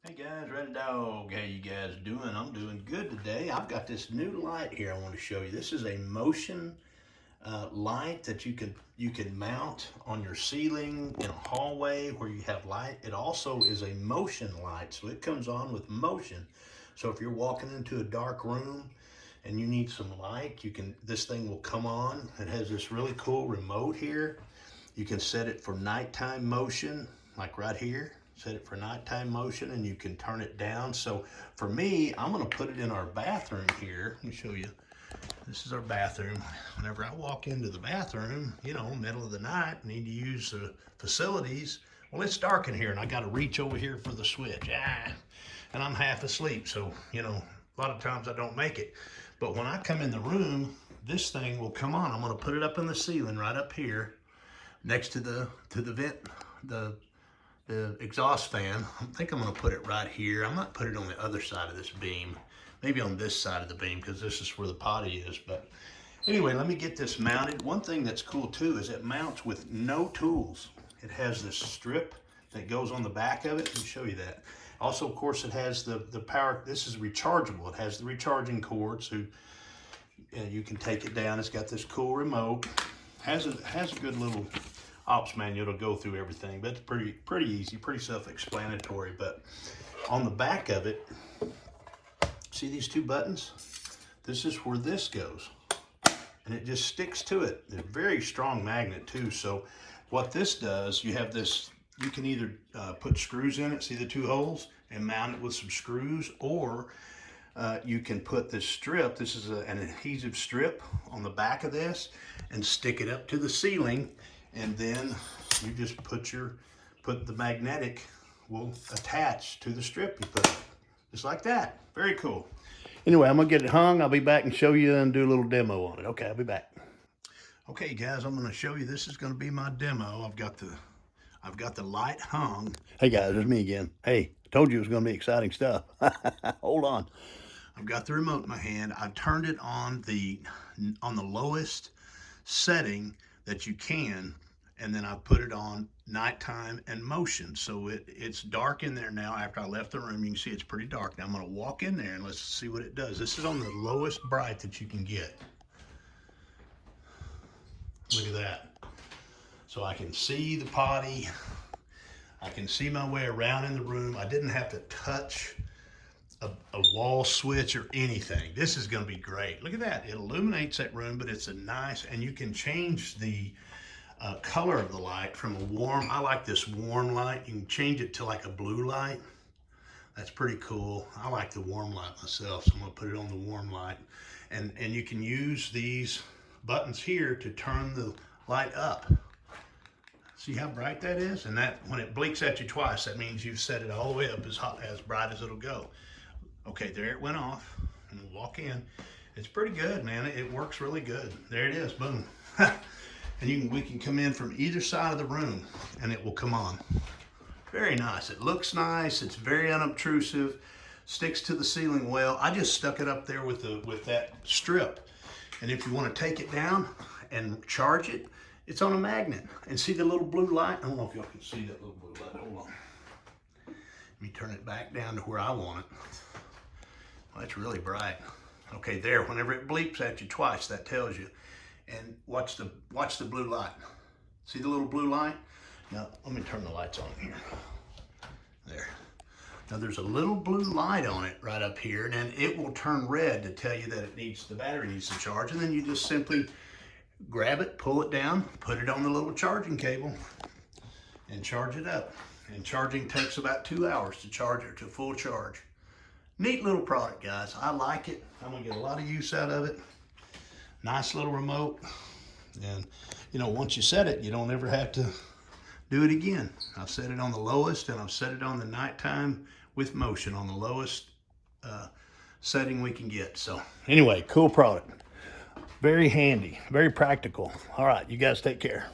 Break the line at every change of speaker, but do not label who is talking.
Hey guys, Rowdydawg. How you guys doing? I'm doing good today. I've got this new light here I want to show you. This is a motion light that you can mount on your ceiling in a hallway where you have light. It also is a motion light, so it comes on with motion. So if you're walking into a dark room and you need some light, this thing will come on. It has this really cool remote here. You can set it for nighttime motion, like right here. Set it for nighttime motion and you can turn it down. So for me, I'm gonna put it in our bathroom here. Let me show you. This is our bathroom. Whenever I walk into the bathroom, middle of the night, need to use the facilities. Well, it's dark in here and I gotta reach over here for the switch. And I'm half asleep, so a lot of times I don't make it. But when I come in the room, this thing will come on. I'm gonna put it up in the ceiling right up here next to the vent, the exhaust fan. I think I'm gonna put it right here. I might put it on the other side of this beam, maybe on this side of the beam, because this is where the potty is. But anyway, let me get this mounted. One thing that's cool too is it mounts with no tools. It has this strip that goes on the back of it. Let me show you that. Also, of course, it has the power. This is rechargeable. It has the recharging cord, so you can take it down. It's got this cool remote. Has a good little ops manual to go through everything, but it's pretty easy, pretty self-explanatory. But on the back of it, see these two buttons? This is where this goes, and it just sticks to it. They're very strong magnet too. So what this does, you have this, you can either put screws in it, see the two holes, and mount it with some screws, or you can put this strip, this is an adhesive strip on the back of this, and stick it up to the ceiling. And then you just put the magnetic will attach to the strip you put, just like that. Very cool. Anyway, I'm gonna get it hung. I'll be back and show you and do a little demo on it. Okay, I'll be back. Okay, guys, I'm gonna show you. This is gonna be my demo. I've got the light hung. Hey guys, it's me again. Hey, I told you it was gonna be exciting stuff. Hold on. I've got the remote in my hand. I turned it on the lowest setting that you can, and then I put it on nighttime and motion. So it's dark in there now. After I left the room, you can see it's pretty dark. Now I'm gonna walk in there and let's see what it does. This is on the lowest bright that you can get. Look at that. So I can see the potty. I can see my way around in the room. I didn't have to touch a wall switch or anything. This is gonna be great. Look at that, it illuminates that room, but it's a nice, and you can change the color of the light from a warm, I like this warm light. You can change it to like a blue light. That's pretty cool. I like the warm light myself, so I'm gonna put it on the warm light. And you can use these buttons here to turn the light up. See how bright that is? And that, when it blinks at you twice, that means you've set it all the way up as bright as it'll go. Okay, there it went off, and we'll walk in. It's pretty good, man. It works really good. There it is, boom. And we can come in from either side of the room, and it will come on. Very nice. It looks nice. It's very unobtrusive. Sticks to the ceiling well. I just stuck it up there with that strip. And if you want to take it down and charge it, it's on a magnet. And see the little blue light? I don't know if y'all can see that little blue light. Hold on. Let me turn it back down to where I want it. Well, it's really bright. Okay, there, whenever it bleeps at you twice, that tells you. And watch the blue light. See the little blue light? Now, let me turn the lights on here. There. Now there's a little blue light on it right up here, and then it will turn red to tell you that the battery needs to charge, and then you just simply grab it, pull it down, put it on the little charging cable, and charge it up. And charging takes about 2 hours to charge it to full charge. Neat little product, guys. I like it. I'm gonna get a lot of use out of it. Nice little remote. And once you set it, you don't ever have to do it again. I've set it on the lowest, and I've set it on the nighttime with motion on the lowest setting we can get. So anyway, cool product. Very handy, very practical. All right, you guys take care.